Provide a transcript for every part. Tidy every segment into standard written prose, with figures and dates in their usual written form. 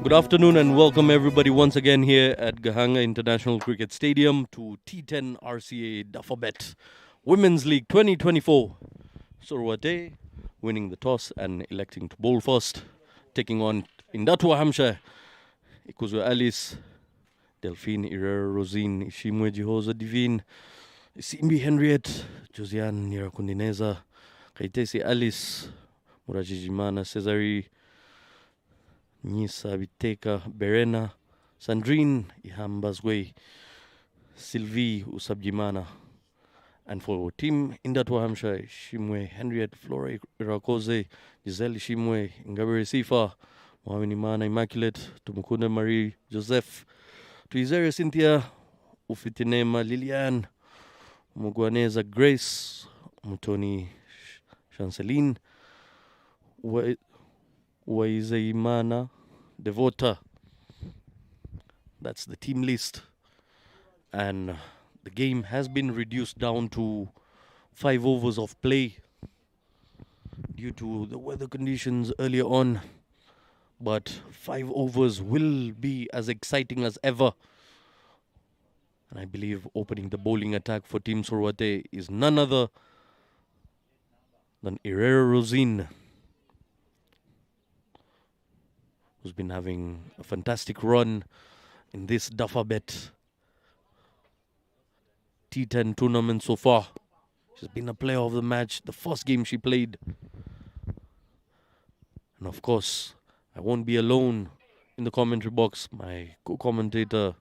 Good afternoon and welcome everybody once again here at Gahanga International Cricket Stadium to T10 RCA Duffabet Women's League 2024. Sorwathe winning the toss and electing to bowl first, taking on Indatwa, Hampshire. Ikuzwe Alice, Delphine Irera Rosine, Ishimwe Jihoza Divine, Simbi Henriette, Josiane Nirakundineza, Kaitesi Alice, Murajijimana Cesari, Nisa Biteka, Berena, Sandrine Ihambazwe, Sylvie Usabjimana. And for team Indatwa Hampshire, Shimwe Henriette, Flora Irakoze, Giselle Shimwe, Ngabere Sifa, Mwawinimana Immaculate, Tumukunda Marie Joseph, Tuizere Cynthia, Ufitinema Liliane, Mugwaneza Grace, Mutoni Chanceline, Waizeimana Devota. That's the team list. And the game has been reduced down to 5 overs of play due to the weather conditions earlier on. But 5 overs will be as exciting as ever. And I believe opening the bowling attack for Team Sorwathe is none other than Irera Rosine, who's been having a fantastic run in this Duffabet T10 tournament so far. She's been a player of the match, the first game she played. And of course, I won't be alone in the commentary box. My co-commentator,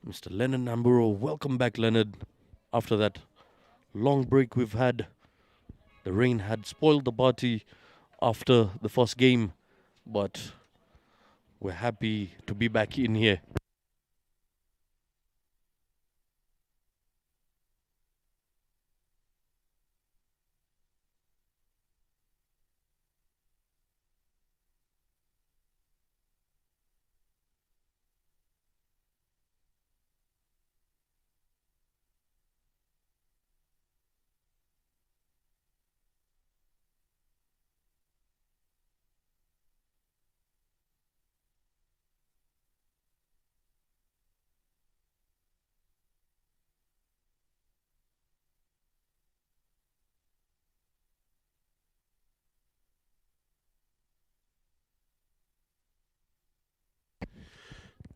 Mr. Leonard Namburo. Welcome back, Leonard. After that long break we've had, the rain had spoiled the party after the first game. But we're happy to be back in here.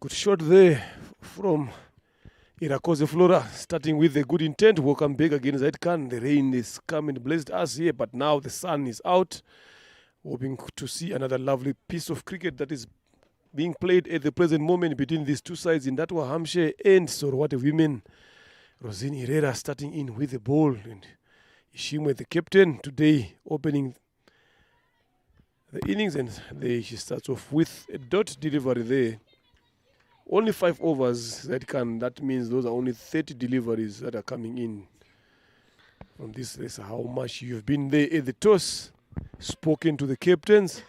Good shot there from Irakoze Flora, starting with a good intent. Welcome back again, Zaidkan. The rain is coming, blessed us here, but now the sun is out. Hoping to see another lovely piece of cricket that is being played at the present moment between these two sides, Indatwa Hampshire and Sorwathe women. Rosine Irera starting in with the ball, and Ishimwe, the captain, today opening the innings, and there she starts off with a dot delivery there. Only 5 overs that means those are only 30 deliveries that are coming in from this race. How much you've been there at the toss, spoken to the captains.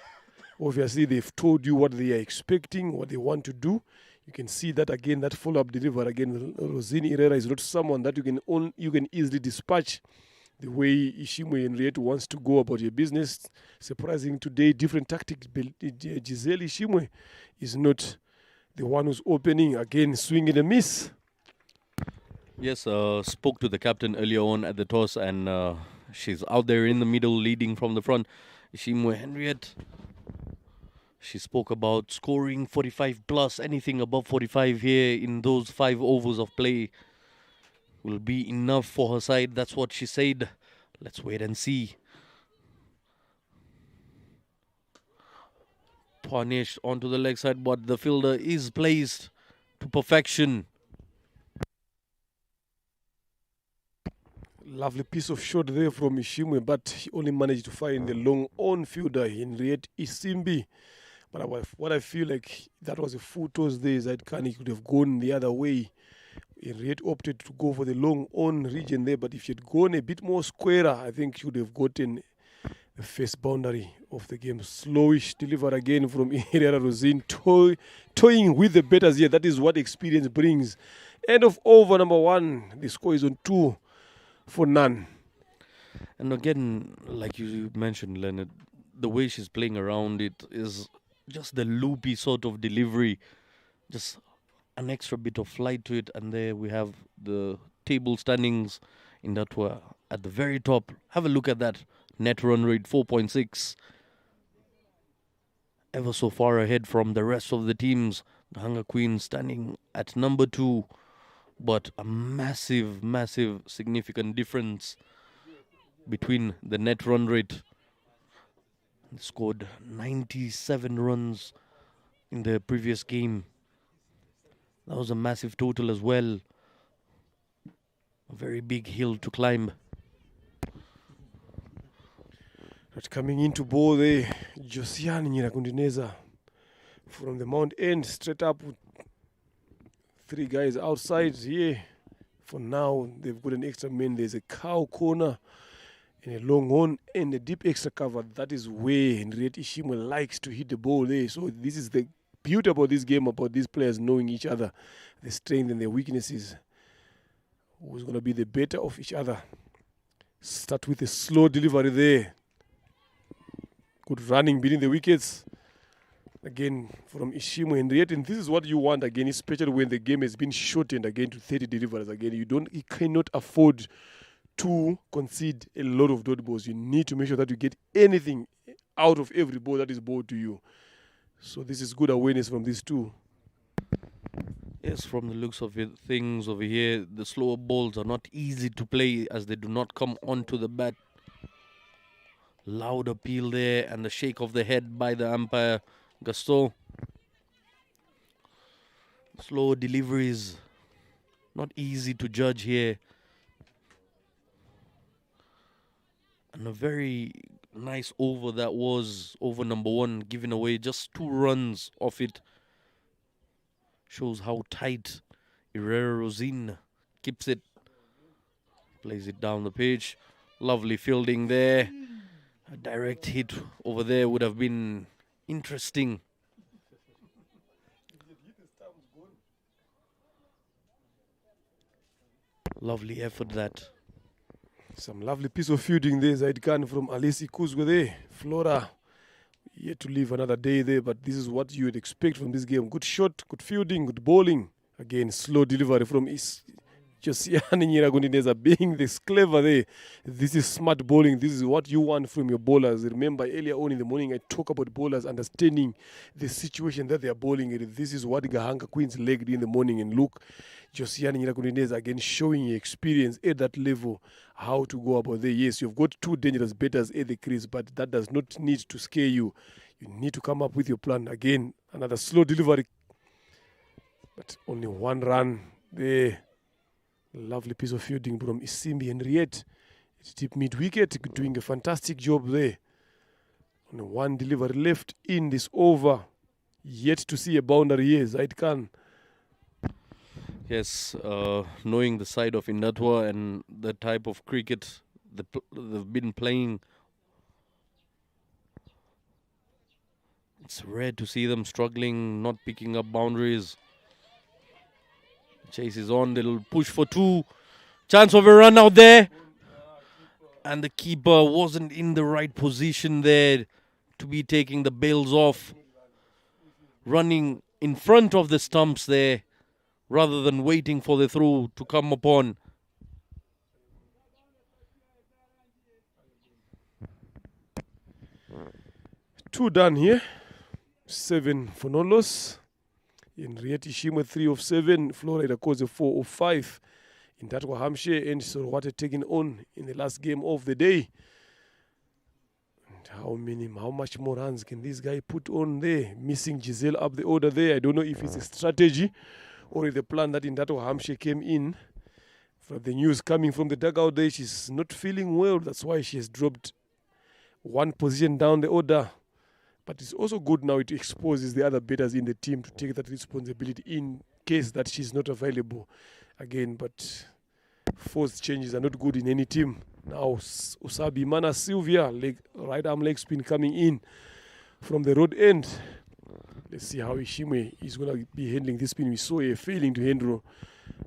Obviously, they've told you what they are expecting, what they want to do. You can see that again, that follow-up delivery again. Rosine Irera is not someone that you can easily dispatch the way Ishimwe Henriette wants to go about your business. Surprising today, different tactics. Giselle Ishimwe is not the one who's opening, again, swing and a miss. Yes, spoke to the captain earlier on at the toss, and she's out there in the middle, leading from the front. Ishimwe Henriette, She spoke about scoring 45 plus, anything above 45 here in those 5 overs of play will be enough for her side. That's what she said. Let's wait and see. Punished onto the leg side, but the fielder is placed to perfection. Lovely piece of shot there from Ishimwe, but he only managed to find the long on fielder, Henriette Isimbi. But what I feel like that was a full toss there. Zaidkani could have gone the other way. Henriette opted to go for the long on region there, but if she had gone a bit more squarer, I think she would have gotten the first boundary of the game. Slowish delivered again from Herrera Rosin, toying with the batters here. That is what experience brings. End of over number 1. The score is on 2 for none. And again, like you mentioned, Leonard, the way she's playing around it is just the loopy sort of delivery, just an extra bit of flight to it. And there we have the table standings Indatwa at the very top. Have a look at that. Net run rate 4.6. Ever so far ahead from the rest of the teams. The Hunger Queens standing at number 2. But a massive, significant difference between the net run rate. They scored 97 runs in the previous game. That was a massive total as well. A very big hill to climb. But coming into ball there, Josiane Nyirakundineza from the Mount End, straight up with 3 guys outside here. For now, they've got an extra man. There's a cow corner and a long on and a deep extra cover. That is where Henriette Ishimwe likes to hit the ball there. So this is the beauty about this game, about these players knowing each other, the strength and their weaknesses. Who's going to be the better of each other? Start with a slow delivery there. Good running, beating the wickets. Again, from Ishimwe Henriette. And this is what you want, again, especially when the game has been shortened again to 30 deliveries. Again, you cannot afford to concede a lot of dot balls. You need to make sure that you get anything out of every ball that is bowled to you. So this is good awareness from these two. Yes, from the looks of it, things over here, the slower balls are not easy to play as they do not come onto the bat. Loud appeal there and the shake of the head by the umpire, Gaston. Slow deliveries, not easy to judge here. And a very nice over that was, over number 1, giving away just 2 runs off it. Shows how tight Herrera Rosin keeps it. Plays it down the pitch. Lovely fielding there. A direct hit over there would have been interesting. Lovely effort that. Some lovely piece of fielding there, Zaidkan from Alesi Kuzwe there. Flora yet to live another day there, but this is what you would expect from this game. Good shot, good fielding, good bowling. Again, slow delivery from Josiane Nyiragundineza being this clever there. This is smart bowling. This is what you want from your bowlers. Remember, earlier on in the morning, I talk about bowlers understanding the situation that they are bowling in. This is what Gahanga Queens legged in the morning. And look, Josiane Nyiragundineza again showing your experience at that level, how to go about there. Yes, you've got 2 dangerous batters at the crease, but that does not need to scare you. You need to come up with your plan. Again, another slow delivery, but only 1 run there. Lovely piece of fielding from Isimbi Henriette. It's deep mid-wicket, doing a fantastic job there. Only 1 delivery left in this over. Yet to see a boundary here, Zaid Khan. Yes, knowing the side of Indatwa and the type of cricket they've been playing, it's rare to see them struggling, not picking up boundaries. Chase is on, they'll push for 2. Chance of a run out there. And the keeper wasn't in the right position there to be taking the bails off. Running in front of the stumps there, rather than waiting for the throw to come upon. Two done here. 7 for no loss. Henriette Ishimwe 3 of 7. Flora Irakoze 4 of 5. Indatwa Hampshire and Sorwathe taking on in the last game of the day. And how much more runs can this guy put on there? Missing Giselle up the order there. I don't know if it's a strategy or the plan that Indatwa Hampshire came in. For the news coming from the dugout there, she's not feeling well. That's why she has dropped one position down the order. But it's also good now, it exposes the other batters in the team to take that responsibility in case that she's not available again. But forced changes are not good in any team. Now Usabi Mana Sylvia, right arm leg spin coming in from the road end. Let's see how Ishimwe is going to be handling this spin. We saw a failing to handle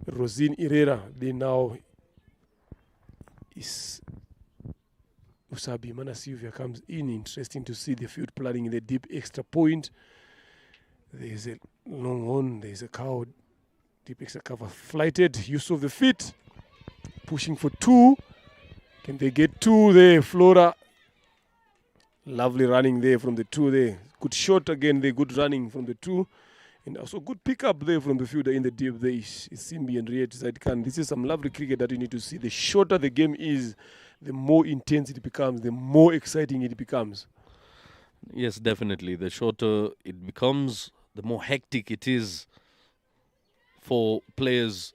Rosine Herrera. Then now is Usabi Mana Sylvia comes in. Interesting to see the field planning in the deep extra point. There's a long on, there's a cow, deep extra cover flighted. Use of the feet, pushing for 2. Can they get 2 there? Flora, lovely running there from the 2 there. Good shot again there, good running from the 2. And also good pickup there from the fielder in the deep there. Simbi and Riet Zaidkan. This is some lovely cricket that you need to see. The shorter the game is, the more intense it becomes, the more exciting it becomes. Yes, definitely. The shorter it becomes, the more hectic it is for players.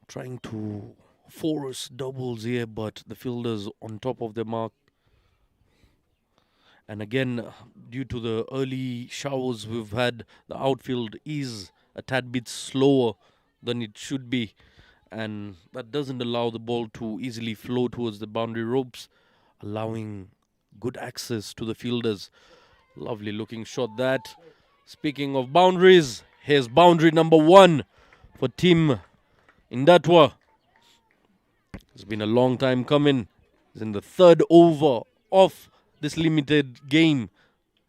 Trying to force doubles here, but the fielders on top of the mark. And again, due to the early showers we've had, the outfield is a tad bit slower than it should be. And that doesn't allow the ball to easily flow towards the boundary ropes, allowing good access to the fielders. Lovely looking shot that. Speaking of boundaries, here's boundary number 1 for Team Indatwa. It's been a long time coming. It's in the 3rd over of this limited game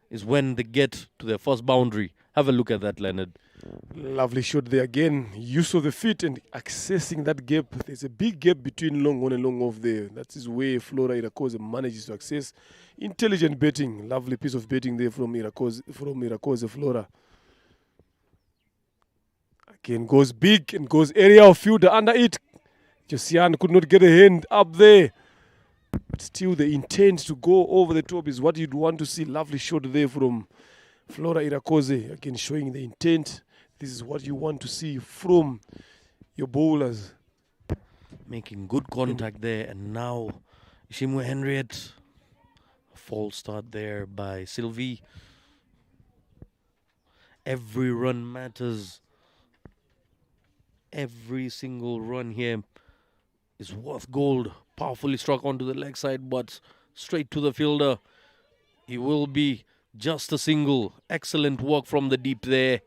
is when they get to their first boundary. Have a look at that, Leonard. Lovely shot there again. Use of the feet and accessing that gap. There's a big gap between long on and long off there. That is where Flora Irakoze manages to access. Intelligent betting. Lovely piece of betting there from Irakoze Flora. Again goes big and goes area of fielder under it. Josiane could not get a hand up there. But still the intent to go over the top is what you'd want to see. Lovely shot there from Flora Irakoze. Again showing the intent. This is what you want to see from your bowlers. Making good contact there. And now Ishimwe Henriette. False start there by Sylvie. Every run matters. Every single run here is worth gold. Powerfully struck onto the leg side, but straight to the fielder. He will be just a single. Excellent work from the deep there.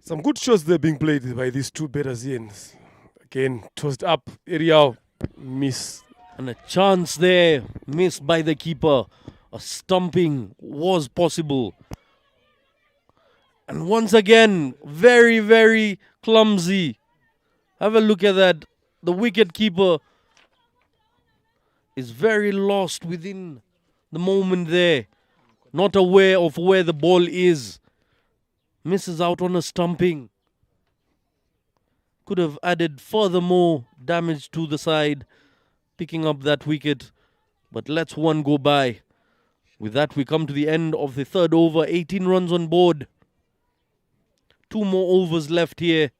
Some good shots there being played by these two batters here. Again, tossed up, area miss. And a chance there, missed by the keeper. A stumping was possible. And once again, very, very clumsy. Have a look at that. The wicket keeper is very lost within the moment there. Not aware of where the ball is. Misses out on a stumping. Could have added furthermore damage to the side, picking up that wicket. But let's one go by. With that, we come to the end of the 3rd over. 18 runs on board. 2 more overs left here.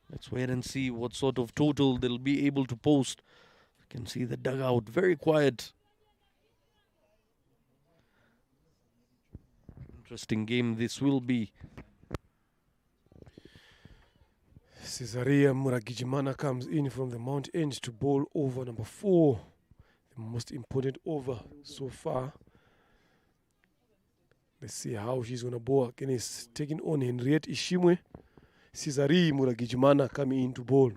Let's wait and see what sort of total they'll be able to post. You can see the dugout very quiet. Interesting game this will be. Cesaria Muragijimana comes in from the Mount End to bowl over number 4. The most important over so far. Let's see how she's going to bowl. Again, is taking on Henriette Ishimwe. Cesaria Muragijimana coming in to bowl.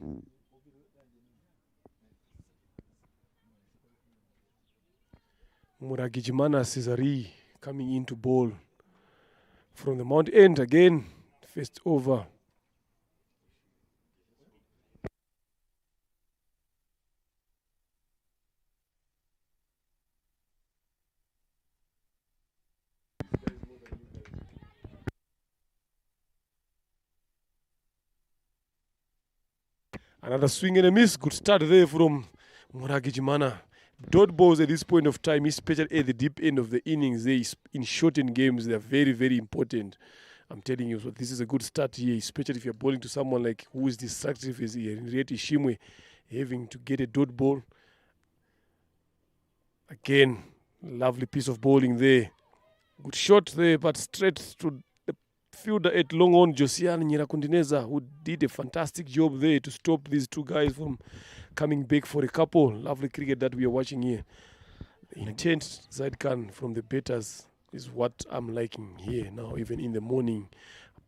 Muragijimana Cesare coming into ball from the Mount End again. First over. Another swing and a miss. Good start there from Muragijimana. Dot balls at this point of time, especially at the deep end of the innings, in shortened games, they are very, very important. I'm telling you, so this is a good start here, especially if you're bowling to someone like who is destructive as Henriette Ishimwe, having to get a dot ball. Again, lovely piece of bowling there. Good shot there, but straight to the fielder at long on, Josiane Nyirakundineza, who did a fantastic job there to stop these two guys from coming back for a couple. Lovely cricket that we are watching here. The intent, Zaid Khan, from the batters is what I'm liking here now, even in the morning.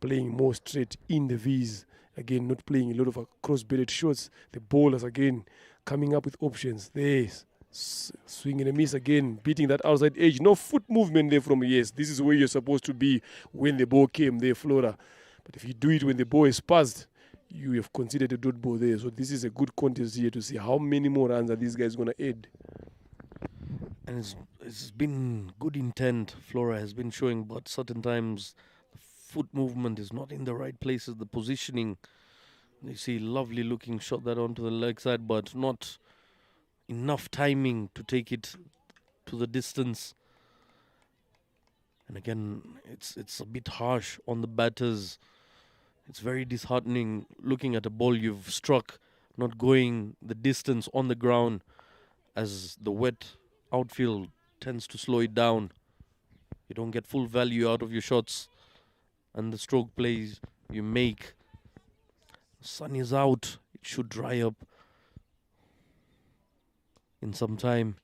Playing more straight in the V's. Again, not playing a lot of cross-bedded shots. The bowlers, again, coming up with options. There, swing and a miss again, beating that outside edge. No foot movement there from yes. This is where you're supposed to be when the ball came there, Flora. But if you do it when the ball is passed, you have considered a dot ball there. So this is a good contest here to see how many more runs are these guys going to add. And it's been good intent, Flora has been showing, but certain times the foot movement is not in the right places, the positioning. You see, lovely looking shot that onto the leg side, but not enough timing to take it to the distance. And again, it's a bit harsh on the batters. It's very disheartening looking at a ball you've struck, not going the distance on the ground, as the wet outfield tends to slow it down. You don't get full value out of your shots and the stroke plays you make. The sun is out. It should dry up in some time.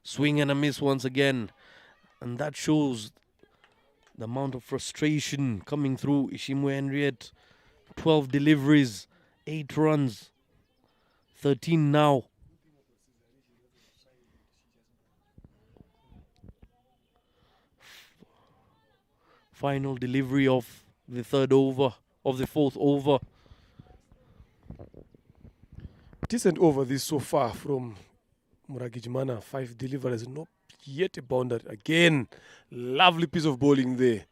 Swing and a miss once again. And that shows the amount of frustration coming through Ishimwe Henriette. 12 deliveries, 8 runs, 13 now. Final delivery of the fourth over. Decent over this so far from Muragijimana. 5 deliveries, not yet a boundary. Again, lovely piece of bowling there.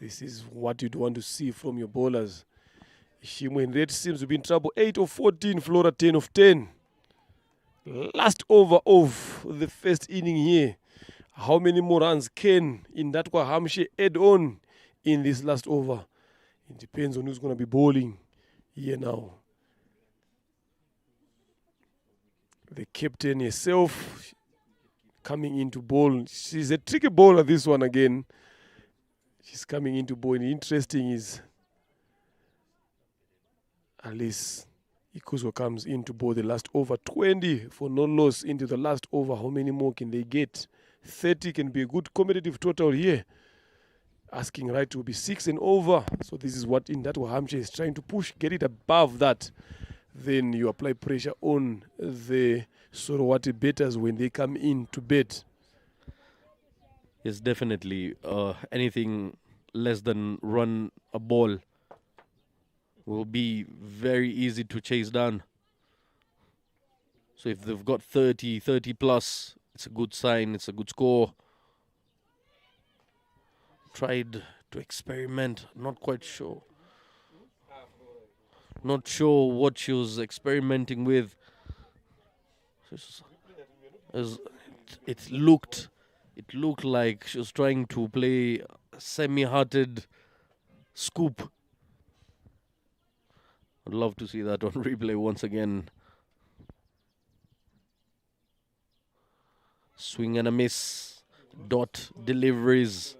This is what you'd want to see from your bowlers. Ishimwe Henriette seems to be in trouble. 8 of 14, Flora 10 of 10. Last over of the first inning here. How many more runs can Indatwa Hampshire add on in this last over? It depends on who's going to be bowling here now. The captain herself coming into bowl. She's a tricky bowler, this one again. She's coming into bowl. And interesting is Alice Ikuzwa comes into bowl the last over. 20 for no loss into the last over. How many more can they get? 30 can be a good competitive total here. Asking right to be 6 and over. So this is what Indatwa Hampshire is trying to push. Get it above that. Then you apply pressure on the Sorwathe batters when they come in to bat. Yes, definitely. Anything less than run a ball will be very easy to chase down. So if they've got 30 plus, it's a good sign, it's a good score. Tried to experiment, not quite sure. Not sure what she was experimenting with. It looked like she was trying to play a semi-hearted scoop. I'd love to see that on replay once again. Swing and a miss. Dot deliveries.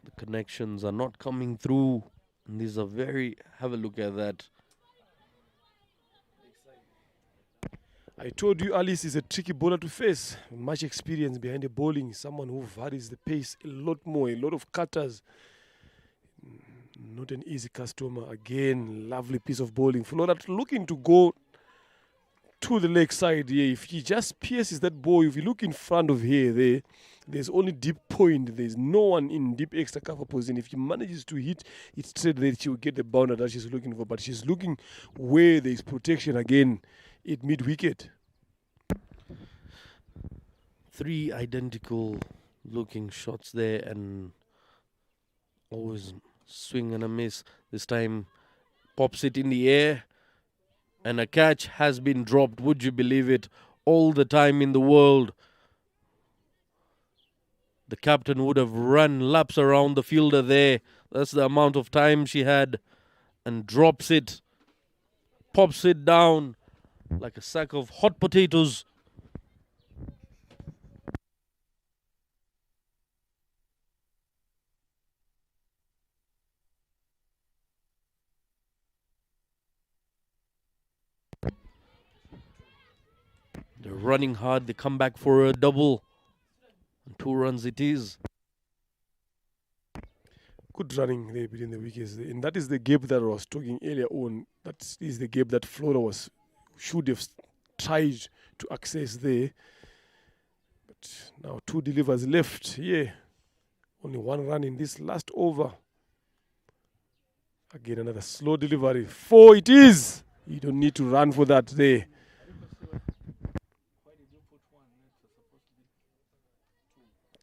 The connections are not coming through. And these are have a look at that. I told you Alice is a tricky bowler to face. Much experience behind the bowling. Someone who varies the pace a lot more. A lot of cutters. not an easy customer. Again, lovely piece of bowling. Flora looking to go to the leg side here. If he just pierces that ball, if you look in front of here, there's only deep point. There's no one in deep extra cover position. If he manages to hit it straight, then she will get the boundary that she's looking for. But she's looking where there's protection again at mid-wicket. 3 identical looking shots there, and always swing and a miss. This time pops it in the air, and a catch has been dropped. Would you believe it? All the time in the world. The captain would have run laps around the fielder there. That's the amount of time she had. And drops it. Pops it down like a sack of hot potatoes. They're running hard. They come back for a double. And 2 runs it is. Good running there between the wickets. And that is the gap that I was talking earlier on. That is the gap that Flora should have tried to access there. But now 2 delivers left here. Only 1 run in this last over. Again, another slow delivery. 4 it is. You don't need to run for that there.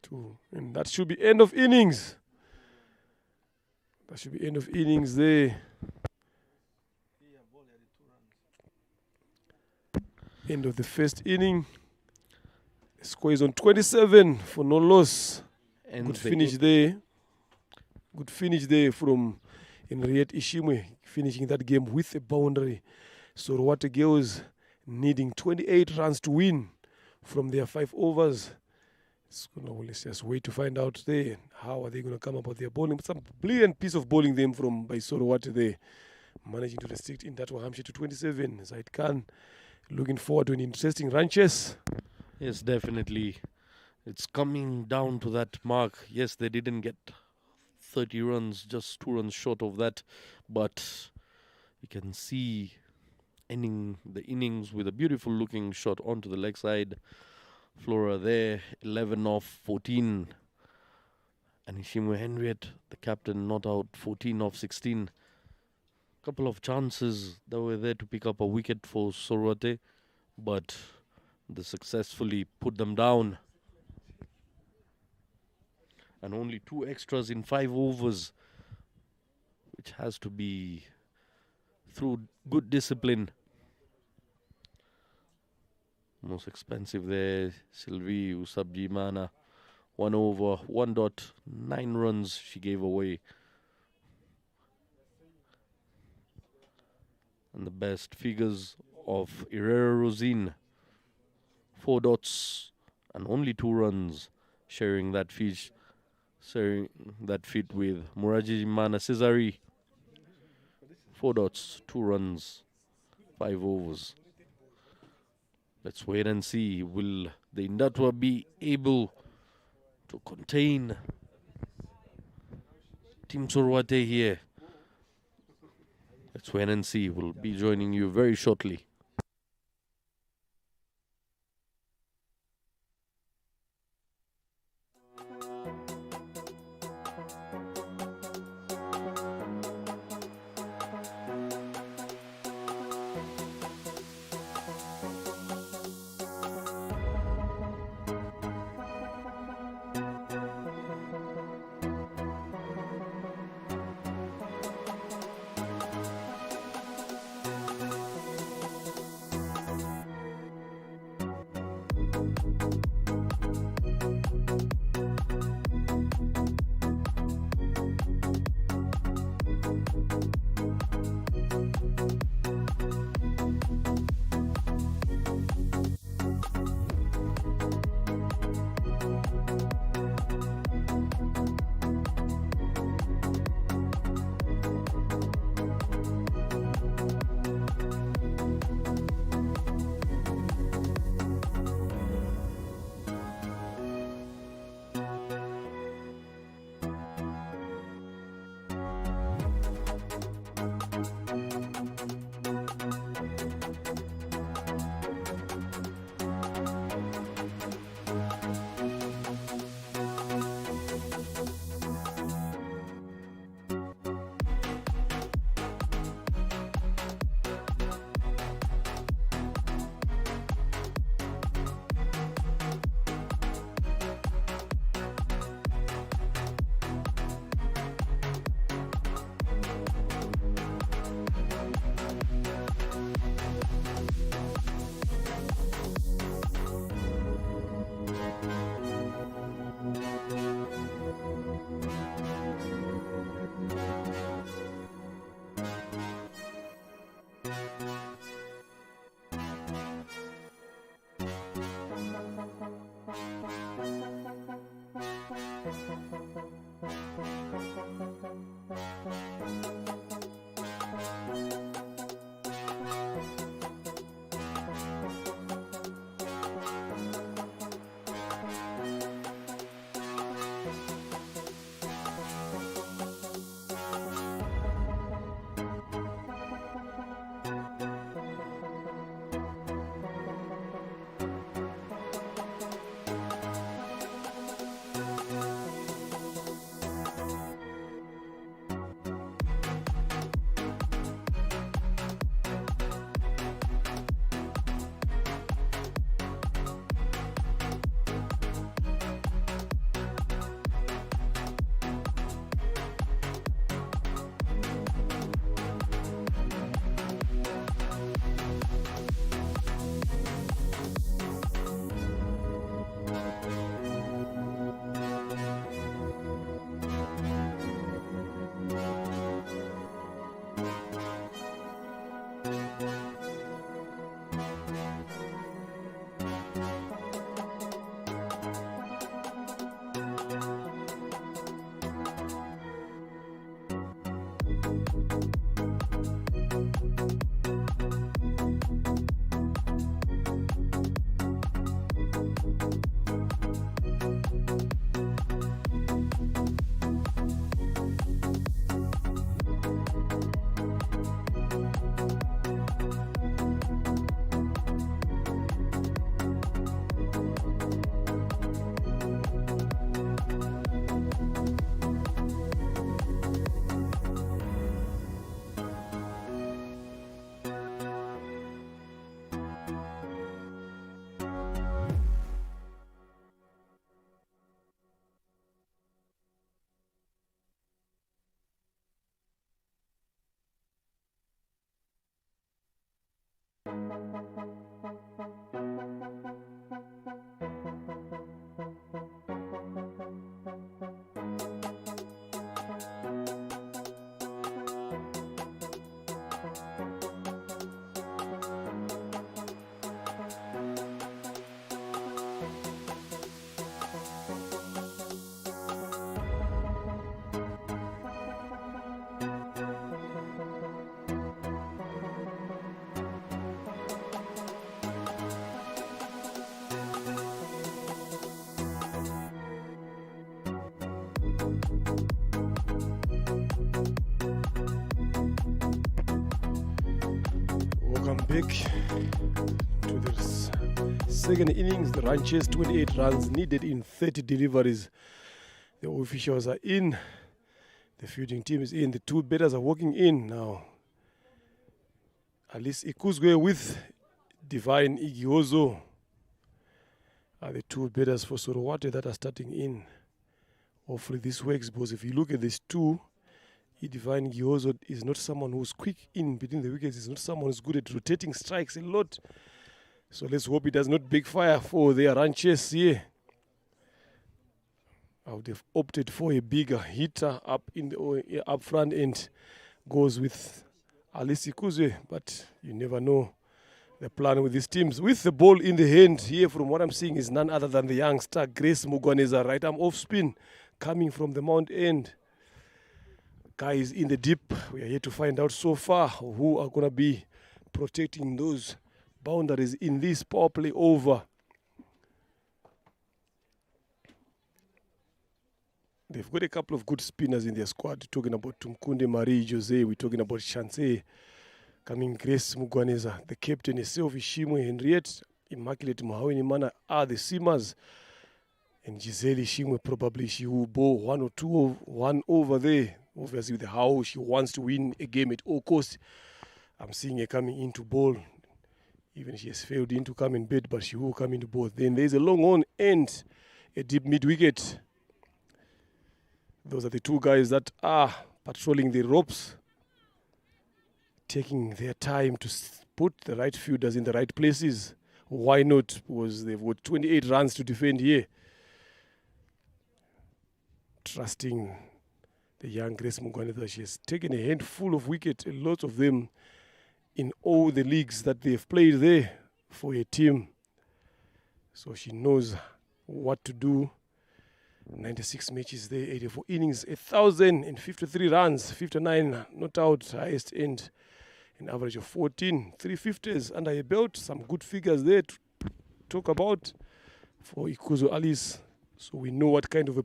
2. And that should be end of innings. That should be end of innings there. End of the first inning. The score is on 27 for no loss. And good finish there. Good finish there from Henriette Ishimwe, finishing that game with a boundary. Sorwathe girls needing 28 runs to win from their 5 overs. Let's just wait to find out there how are they going to come up with their bowling. Some brilliant piece of bowling them by Sorwathe there, managing to restrict Indatwa Hampshire to 27. Zaid Khan looking forward to an interesting run chase. Yes, definitely. It's coming down to that mark. Yes, they didn't get 30 runs, just 2 runs short of that. But you can see ending the innings with a beautiful looking shot onto the leg side. Flora there, 11 off 14. And Ishimwe Henriette, the captain, not out, 14 off 16. Couple of chances that were there to pick up a wicket for Sorwathe, but they successfully put them down. And only 2 extras in 5 overs, which has to be through good discipline. Most expensive there, Sylvie Usabji Mana. 1 over, 1.9 runs she gave away. And the best figures of Herrera Rosine. 4 dots and only 2 runs, sharing that feat with Muraji Mana Cesari. 4 dots, 2 runs, 5 overs. Let's wait and see. Will the Indatwa be able to contain Team Sorwathe here? Let's wait and see. We'll be joining you very shortly. Welcome back to the second innings. The run chase, 28 runs needed in 30 deliveries. The officials are in. The fielding team is in. The two batters are walking in now. Alice Ikuzwe with Divine Igiozo are the two batters for Sorwathe that are starting in. Hopefully this works, because if you look at these two, Divine Igiozo is not someone who's quick in between the wickets. He's not someone who's good at rotating strikes a lot. So let's hope it does not backfire for their run chase here. I would have opted for a bigger hitter up in the up front end. Goes with Alice Ikuzwe, but you never know the plan with these teams. With the ball in the hand here, from what I'm seeing, is none other than the youngster Grace Mugwaneza, right arm off spin, coming from the mount end. Guy is in the deep. We are here to find out so far who are going to be protecting those boundaries in this power play over. They've got a couple of good spinners in their squad. We're talking about Tumkunde Marie Jose. We're talking about Chance coming, Grace Mugwaneza. The captain is Sylvie Shimwe, Henriette, Immaculate Mahaweni Mana are the seamers. And Giselle Shimwe, probably she will bowl one or two, one over there. Obviously, with how she wants to win a game at all costs. I'm seeing her coming into bowl. Even she has failed into come in bed, but she will come into bowl. Then there's a long on and a deep mid wicket. Those are the two guys that are patrolling the ropes, taking their time to put the right fielders in the right places. Why not? Because they've got 28 runs to defend here. Trusting the young Grace Mugwaneza. She has taken a handful of wickets, a lot of them in all the leagues that they've played there for a team. So she knows what to do 96 matches there, 84 innings, 1,053 runs, 59 not out, highest end, an average of 14, 350s under a belt. Some good figures there to talk about for Ikuzo Alice, so we know what kind of a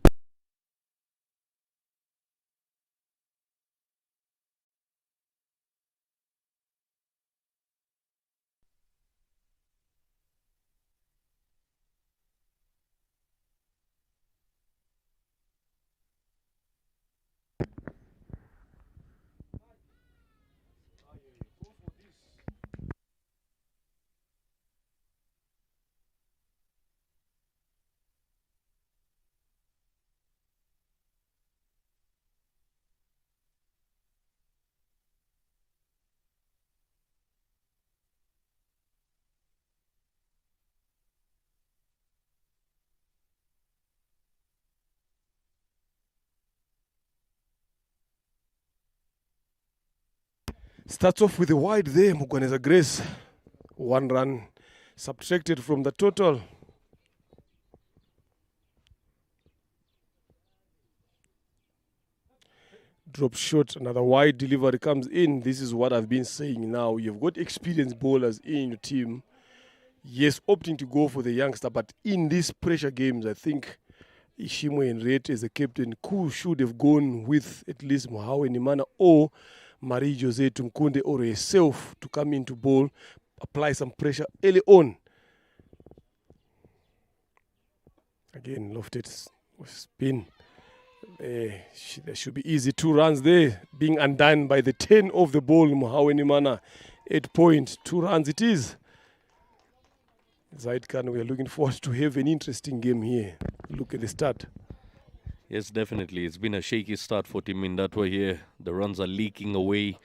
starts off with a wide there. Mugwaneza Grace, 1 run subtracted from the total. Drop shot, another wide delivery comes in. This is what I've been saying now. You've got experienced bowlers in your team. Yes, opting to go for the youngster, but in these pressure games, I think Ishimwe and Rate as a captain should have gone with at least Mohawe Nimana or Marie Jose Tumkunde or herself to come into bowl, apply some pressure early on. Again, lofted spin. There should be easy 2 runs there, being undone by the 10 of the ball, Mohawe Nimana. 8 point, 2 runs it is. Zaid Khan, we are looking forward to have an interesting game here. Look at the start. Yes, definitely. It's been a shaky start for Team Indatwa here. The runs are leaking away.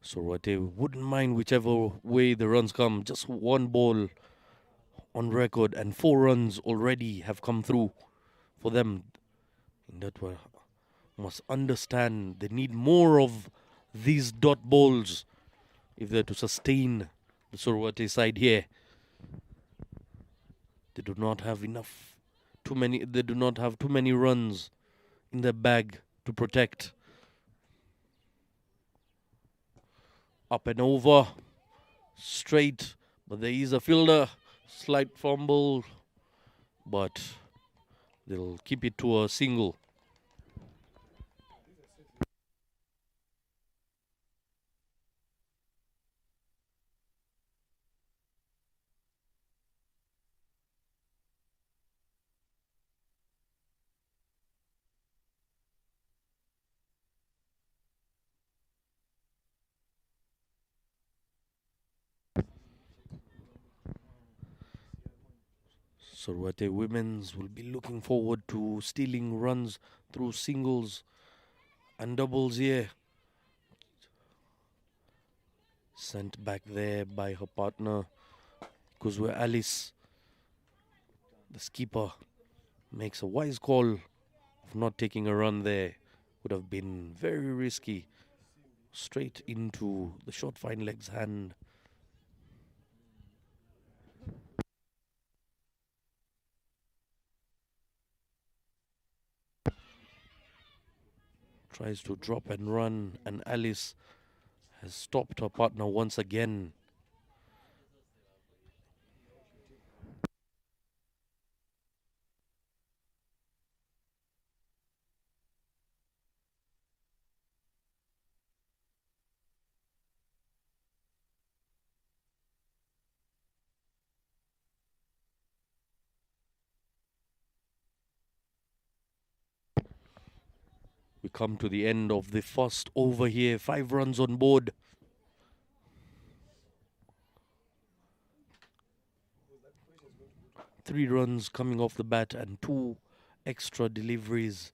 Sorwathe wouldn't mind whichever way the runs come. Just 1 ball on record and 4 runs already have come through for them. Indatwa must understand they need more of these dot balls if they're to sustain the Sorwathe side here. They do not have they do not have too many runs in their bag to protect. Up and over, straight, but there is a fielder, slight fumble, but they'll keep it to a single. Sorwathe women's will be looking forward to stealing runs through singles and doubles here. Sent back there by her partner, Kuzwe Alice. The skipper makes a wise call of not taking a run there. Would have been very risky. Straight into the short fine legs hand. Tries to drop and run, and Alice has stopped her partner once again. We come to the end of the first over here. 5 runs on board. Three runs coming off the bat and 2 extra deliveries.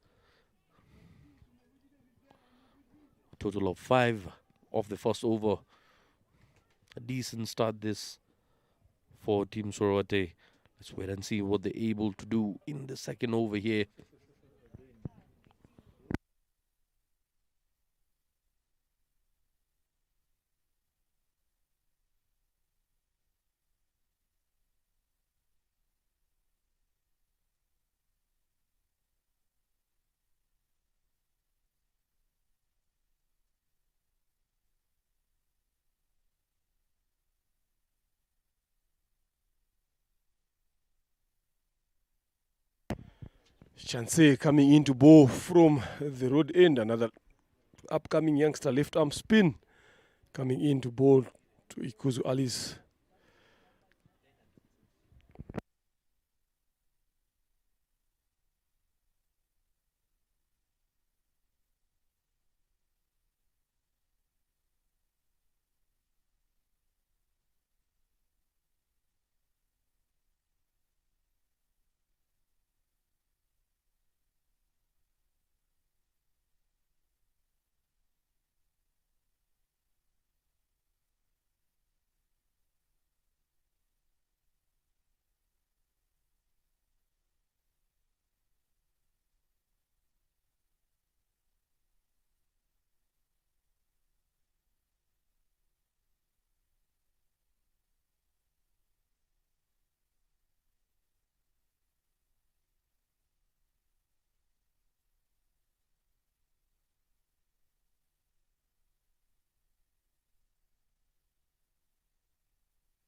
A total of 5 off the first over. A decent start this for Team Sorwathe. Let's wait and see what they're able to do in the second over here. Chance coming into bow from the road end. Another upcoming youngster, left arm spin. Coming into bowl to Ikuzu Alice.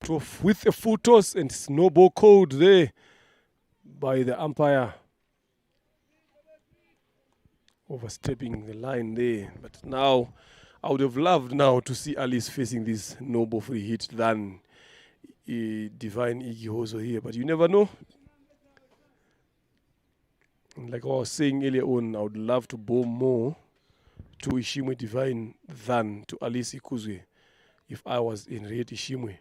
Off with a full toss and snowball code there by the umpire. Overstepping the line there. But now, I would have loved now to see Alice facing this noble free hit than Divine Igihozo here. But you never know. And like I was saying earlier on, I would love to bowl more to Ishimwe Divine than to Alice Ikuzwe if I was in Riet Ishimwe.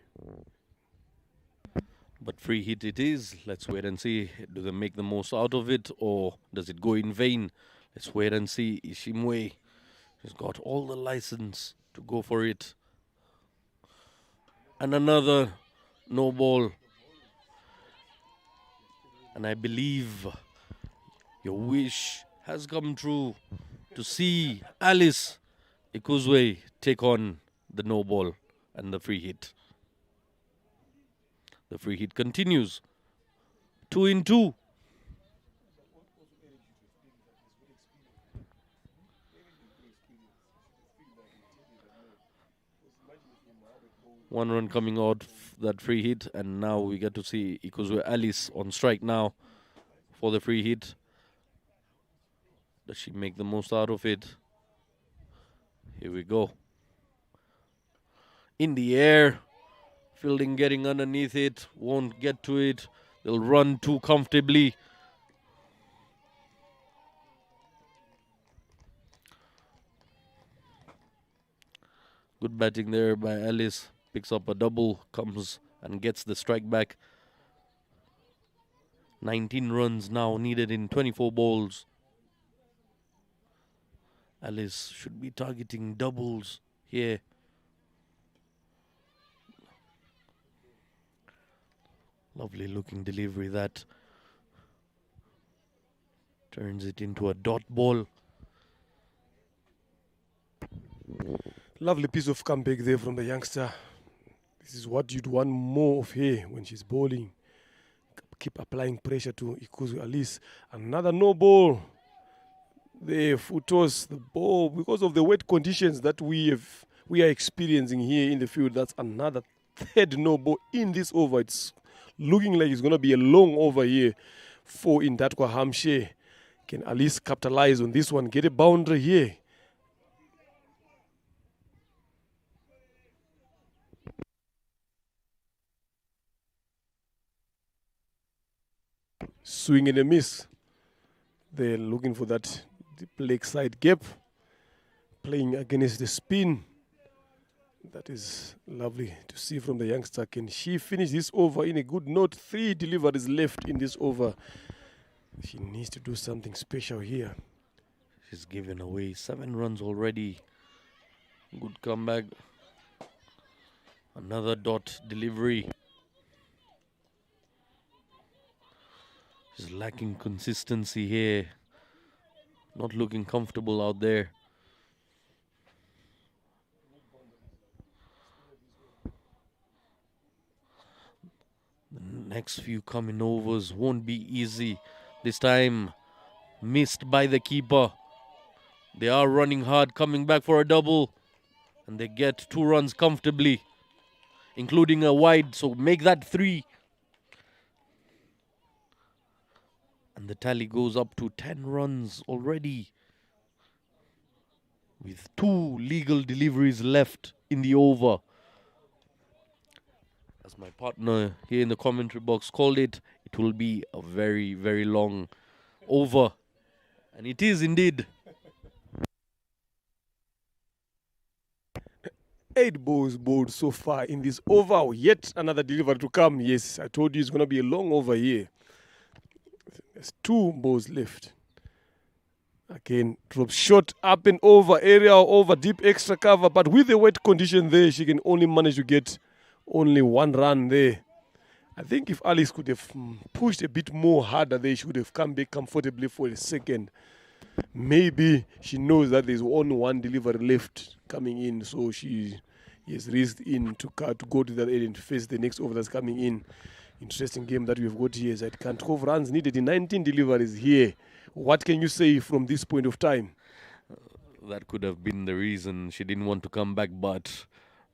But free hit it is. Let's wait and see. Do they make the most out of it, or does it go in vain? Let's wait and see. Ishimwe has got all the license to go for it. And another no ball. And I believe your wish has come true to see Alice Ikuzwe take on the no ball and the free hit. The free hit continues. 2 in 2. One run coming out that free hit, and now we get to see Ikuzwe Alice on strike now for the free hit. Does she make the most out of it? Here we go. In the air. Fielding getting underneath it, won't get to it. They'll run too comfortably. Good batting there by Alice. Picks up a double, comes and gets the strike back. 19 runs now needed in 24 balls. Alice should be targeting doubles here. Lovely looking delivery that turns it into a dot ball. Lovely piece of comeback there from the youngster. This is what you'd want more of her when she's bowling. Keep applying pressure to Ikuzu Alice. Another no ball. The full toss, the ball, because of the wet conditions that we are experiencing here in the field. That's another third no ball in this over. It's looking like it's going to be a long over here for Indatwa Hampshire. Can Alice capitalize on this one, get a boundary here? Swing and a miss. They're looking for that deep leg side gap. Playing against the spin. That is lovely to see from the youngster. Can she finish this over in a good note? 3 deliveries left in this over. She needs to do something special here. She's given away 7 runs already. Good comeback. Another dot delivery. She's lacking consistency here. Not looking comfortable out there. The next few coming overs won't be easy. This time missed by the keeper. They are running hard, coming back for a double. And they get 2 runs comfortably, including a wide. So make that 3. And the tally goes up to 10 runs already, with 2 legal deliveries left in the over. As my partner here in the commentary box called it, it will be a very, very long over. And it is indeed. 8 balls bowled so far in this over. Yet another delivery to come. Yes, I told you it's going to be a long over here. There's 2 balls left. Again, drop shot, up and over, aerial over, deep extra cover. But with the wet condition there, she can only manage to get only 1 run there. I think if Alice could have pushed a bit more harder there, she would have come back comfortably for a second. Maybe she knows that there's only 1 delivery left coming in, so she has risked in to go to that area and face the next over that's coming in. Interesting game that we've got here. That 12 runs needed in 19 deliveries here. What can you say from this point of time? That could have been the reason she didn't want to come back, but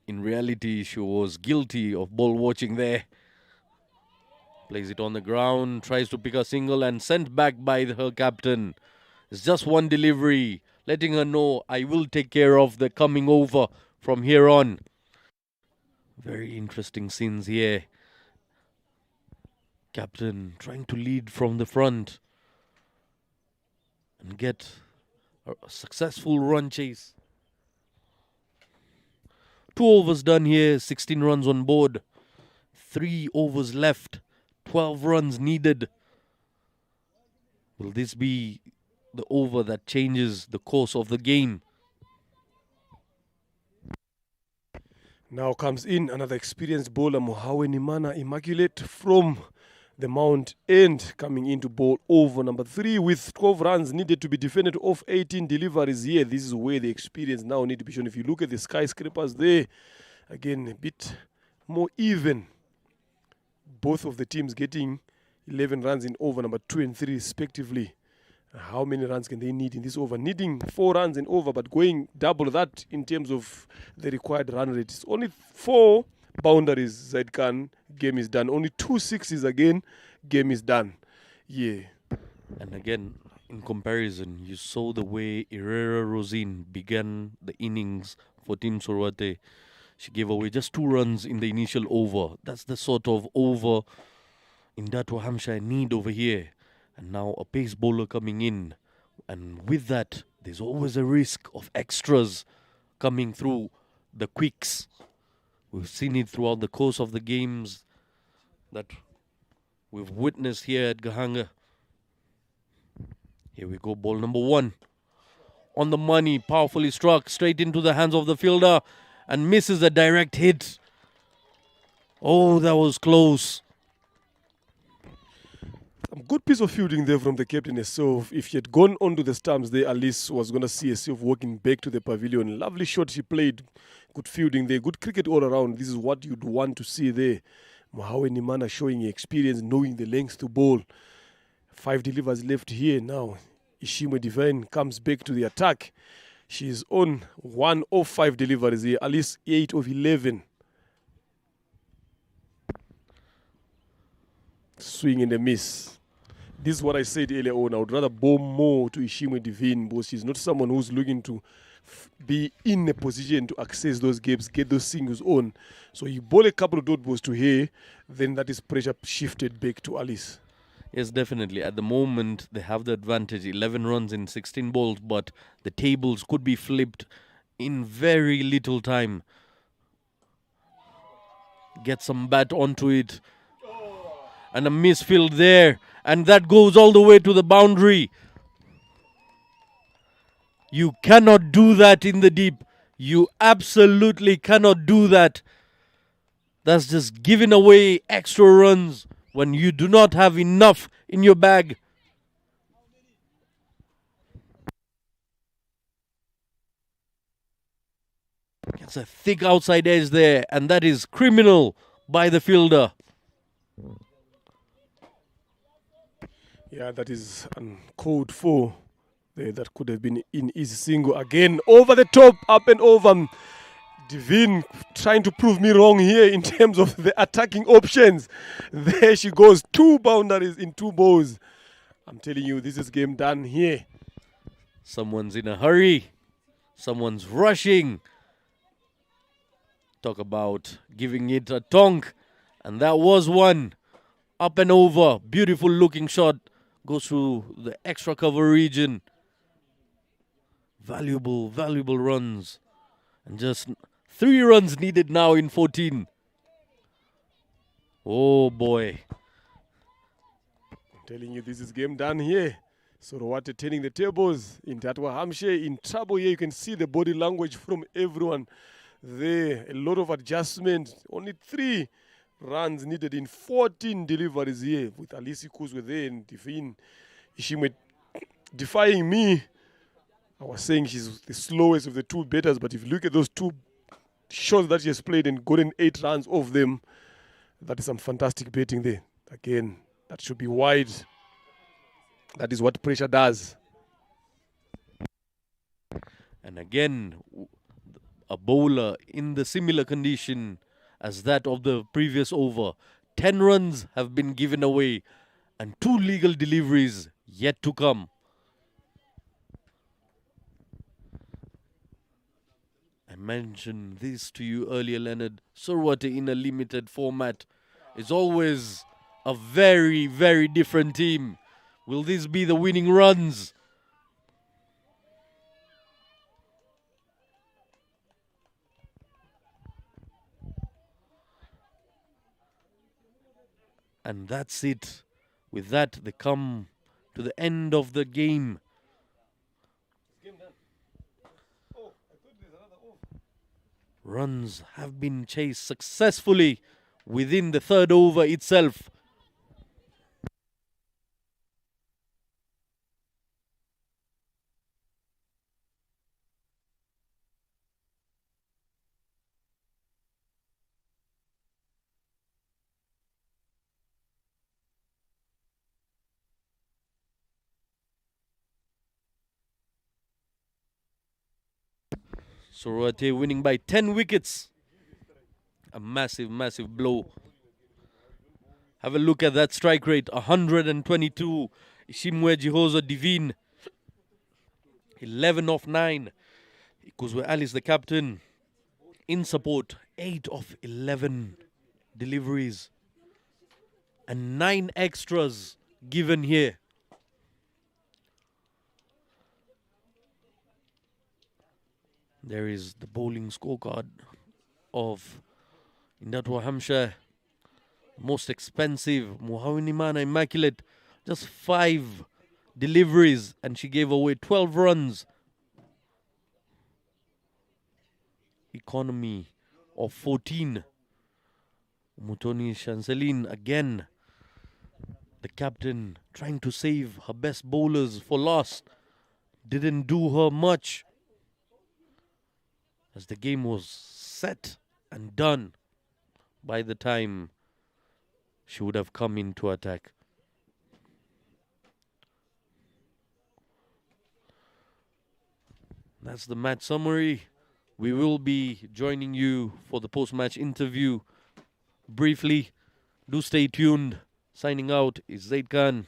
in reality, she was guilty of ball watching there. Plays it on the ground, tries to pick a single and sent back by her captain. It's just 1 delivery, letting her know, I will take care of the coming over from here on. Very interesting scenes here. Captain trying to lead from the front and get a successful run chase. 2 overs done here, 16 runs on board. 3 overs left, 12 runs needed. Will this be the over that changes the course of the game? Now comes in another experienced bowler, Mohawe Nimana Immaculate from the Mount End, coming into bowl over number 3 with 12 runs needed to be defended off 18 deliveries here. This is where the experience now need to be shown. If you look at the skyscrapers there, again a bit more even. Both of the teams getting 11 runs in over number 2 and 3 respectively. How many runs can they need in this over? Needing 4 runs in over, but going double that in terms of the required run rate. It's only 4 boundaries, Zaidkan, game is done. Only 2 sixes again, game is done. Yeah. And again, in comparison, you saw the way Herrera Rosine began the innings for Team Sorwathe. She gave away just 2 runs in the initial over. That's the sort of over Indatwa Hampshire need over here. And now a pace bowler coming in. And with that, there's always a risk of extras coming through the quicks. We've seen it throughout the course of the games that we've witnessed here at Gahanga. Here we go, ball number 1. On the money, powerfully struck, straight into the hands of the fielder and misses a direct hit. Oh, that was close. A good piece of fielding there from the captain herself. If she had gone onto the stumps there, Alice was going to see herself walking back to the pavilion. Lovely shot she played. Good fielding there. Good cricket all around. This is what you'd want to see there. Mohawe Nimana showing experience, knowing the lengths to bowl. 5 deliveries left here now. Ishimwe Divine comes back to the attack. She's on 1 of 5 deliveries here. Alice 8 of 11. Swing and a miss. This is what I said earlier on. I would rather bowl more to Ishimwe Divine because she's not someone who's looking to be in a position to access those gaps, get those singles on. So you bowl a couple of dot balls to her, then that is pressure shifted back to Alice. Yes, definitely. At the moment, they have the advantage. 11 runs in 16 balls, but the tables could be flipped in very little time. Get some bat onto it. And a misfield there. And that goes all the way to the boundary. You cannot do that in the deep. You absolutely cannot do that. That's just giving away extra runs when you do not have enough in your bag. It's a thick outside edge there, and that is criminal by the fielder. Yeah, that is code 4. That could have been in easy single again. Over the top, up and over. Divine trying to prove me wrong here in terms of the attacking options. There she goes. 2 boundaries in 2 balls. I'm telling you, this is game done here. Someone's in a hurry. Someone's rushing. Talk about giving it a tonk. And that was one. Up and over. Beautiful looking shot. Goes through the extra cover region. Valuable runs. And just 3 runs needed now in 14. Oh boy. I'm telling you, this is game done here. Sorwathe turning the tables. Indatwa, Hampshire in trouble here. You can see the body language from everyone there. A lot of adjustment. Only 3 runs needed in 14 deliveries here, with Alisi Kuzwe there and Divine Ishimwe defying me. I was saying she's the slowest of the 2 batters, but if you look at those 2 shots that she has played and gotten 8 runs off them, that is some fantastic batting there. Again, that should be wide. That is what pressure does. And again, a bowler in the similar condition as that of the previous over. 10 runs have been given away and 2 legal deliveries yet to come. I mentioned this to you earlier, Leonard. Sorwathe in a limited format is always a very, very different team. Will this be the winning runs? And that's it. With that, they come to the end of the game. Runs have been chased successfully within the 3rd over itself. Sorwathe winning by 10 wickets. A massive, massive blow. Have a look at that strike rate. 122. Ishimwe Jihoza Divine. 11 of 9. Kuzwe Alice, the captain, in support. 8 of 11 deliveries. And 9 extras given here. There is the bowling scorecard of Indatwa, Hampshire. Most expensive, Muhawinimana Immaculate. Just 5 deliveries and she gave away 12 runs. Economy of 14. Mutoni Chanceline again. The captain trying to save her best bowlers for last. Didn't do her much, as the game was set and done by the time she would have come into attack. That's the match summary. We will be joining you for the post-match interview briefly. Do stay tuned. Signing out is Zaid Khan.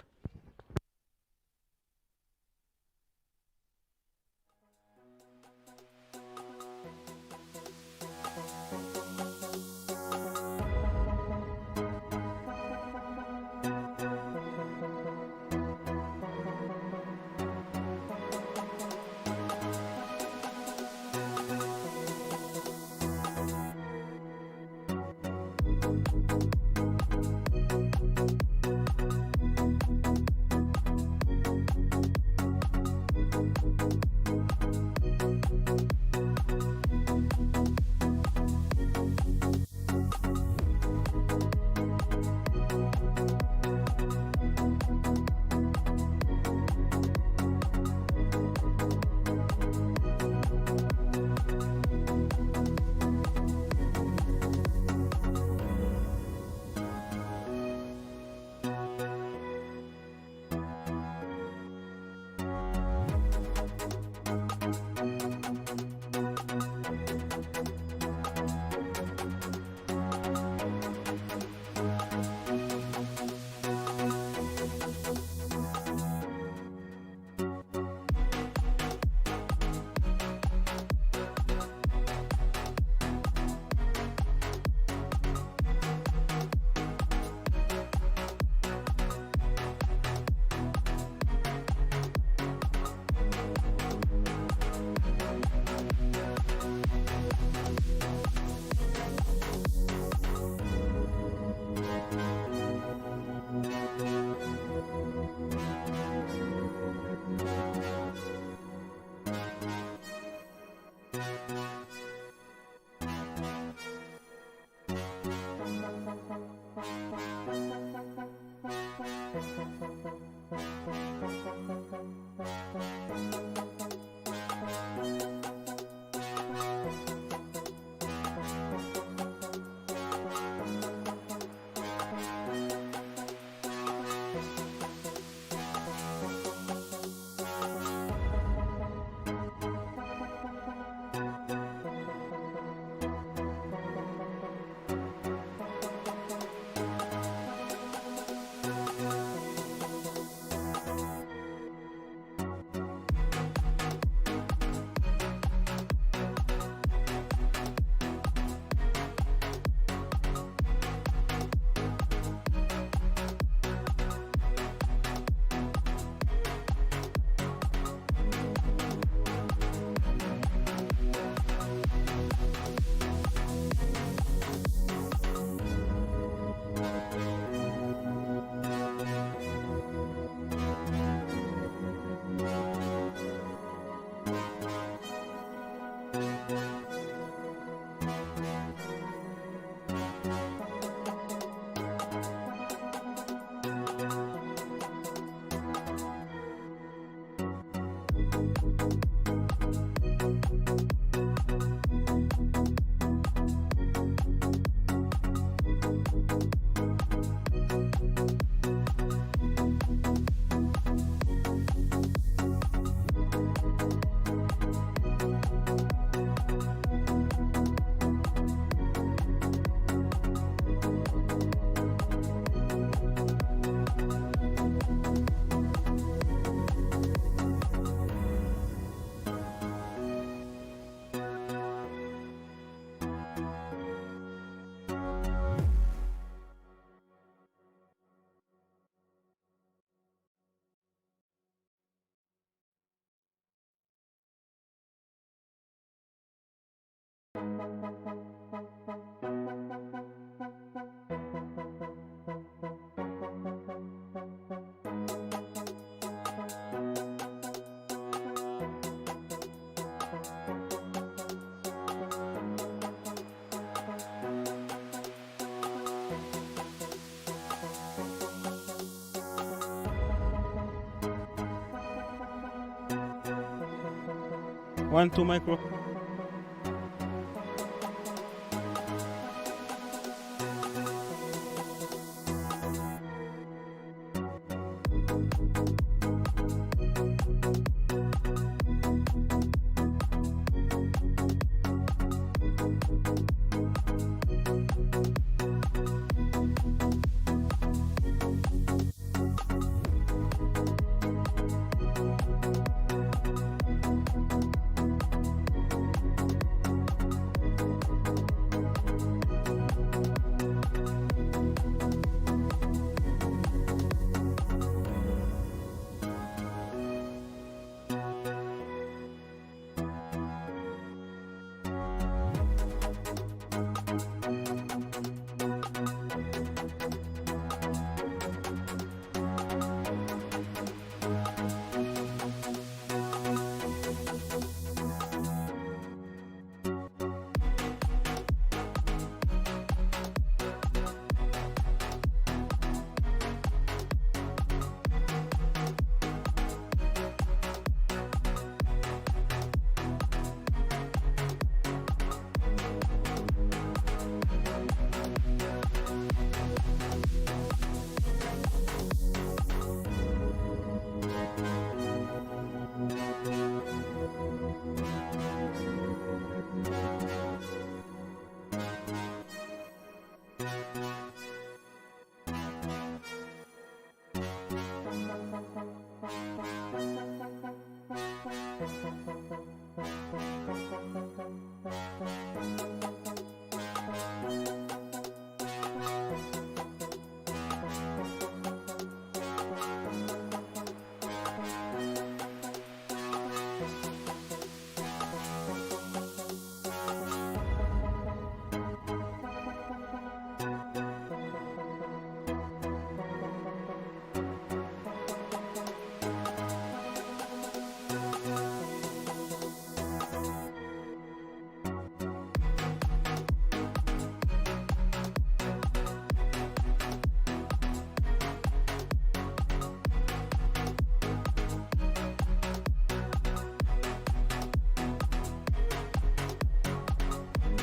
One, two, micro.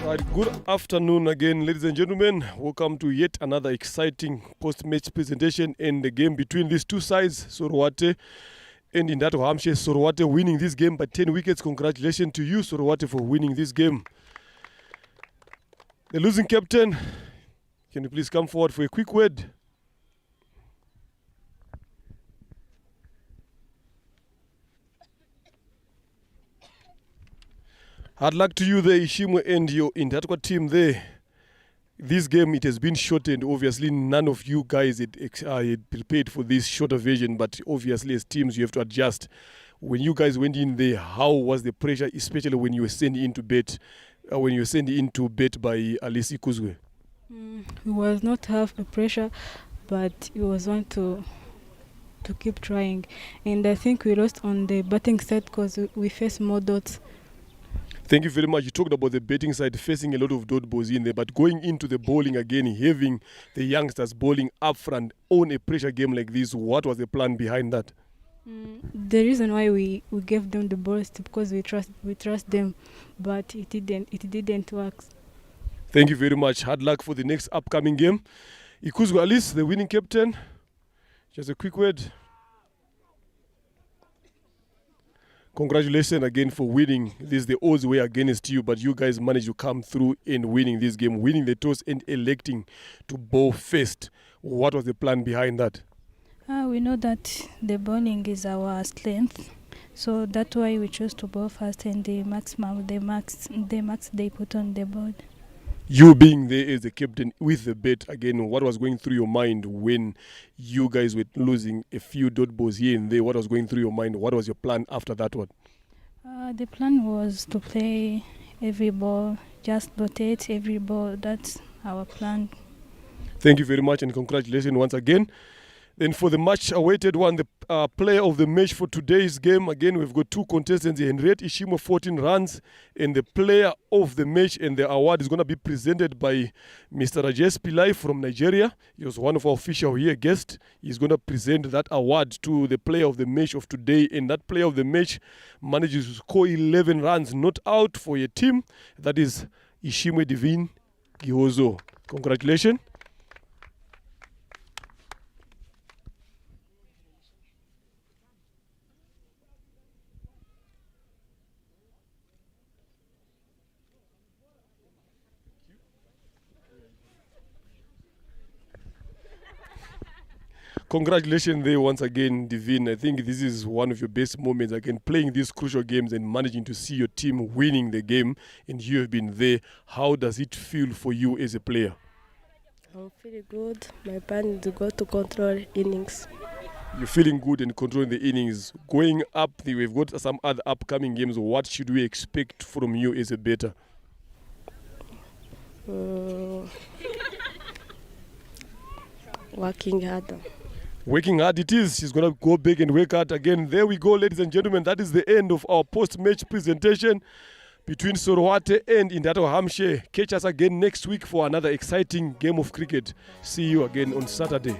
Right, good afternoon again, ladies and gentlemen. Welcome to yet another exciting post-match presentation in the game between these two sides, Sorwathe and Indatwa. Hampshire. Sorwathe winning this game by 10 wickets. Congratulations to you, Sorwathe, for winning this game. The losing captain, can you please come forward for a quick word? Hard luck to you there, Ishimwe, and your Indatwa team there. This game, it has been shortened. Obviously, none of you guys had prepared for this shorter version, but obviously as teams, you have to adjust. When you guys went in there, how was the pressure, especially when you were sent into bet, by Alice Ikuzwe? It was not half the pressure, but it was on to keep trying. And I think we lost on the batting side because we faced more dots. Thank you very much. You talked about the betting side facing a lot of dot balls in there, but going into the bowling again, having the youngsters bowling up front on a pressure game like this, what was the plan behind that? The reason why we gave them the balls is because we trust them, but it didn't work. Thank you very much. Hard luck for the next upcoming game. Ikuzwe Alice, the winning captain. Just a quick word. Congratulations again for winning. This the odds were against you, but you guys managed to come through in winning this game, winning the toss and electing to bowl first. What was the plan behind that? We know that the bowling is our strength, so that's why we chose to bowl first, and the max they put on the board. You being there as the captain with the bet again, what was going through your mind when you guys were losing a few dot balls here and there? What was going through your mind? What was your plan after that one? The plan was to play every ball, just rotate every ball. That's our plan. Thank you very much and congratulations once again. Then for the much awaited one, the player of the match for today's game, again, we've got two contestants, Henriette Ishimo, 14 runs, and the player of the match, and the award is going to be presented by Mr. Rajesh Pillai from Nigeria. He was one of our official here guests. He's going to present that award to the player of the match of today, and that player of the match manages to score 11 runs, not out for your team. That is Ishimwe Divine Gihozo. Congratulations. Congratulations there once again, Divine. I think this is one of your best moments, again, playing these crucial games and managing to see your team winning the game, and you have been there. How does it feel for you as a player? I'm feeling good. My plan is to go to control innings. You're feeling good and controlling the innings. Going up, we've got some other upcoming games. What should we expect from you as a batter? Working harder. Working hard it is. She's going to go big and work hard again. There we go, ladies and gentlemen. That is the end of our post-match presentation between Sorwathe and Indatwa, Hampshire. Catch us again next week for another exciting game of cricket. See you again on Saturday.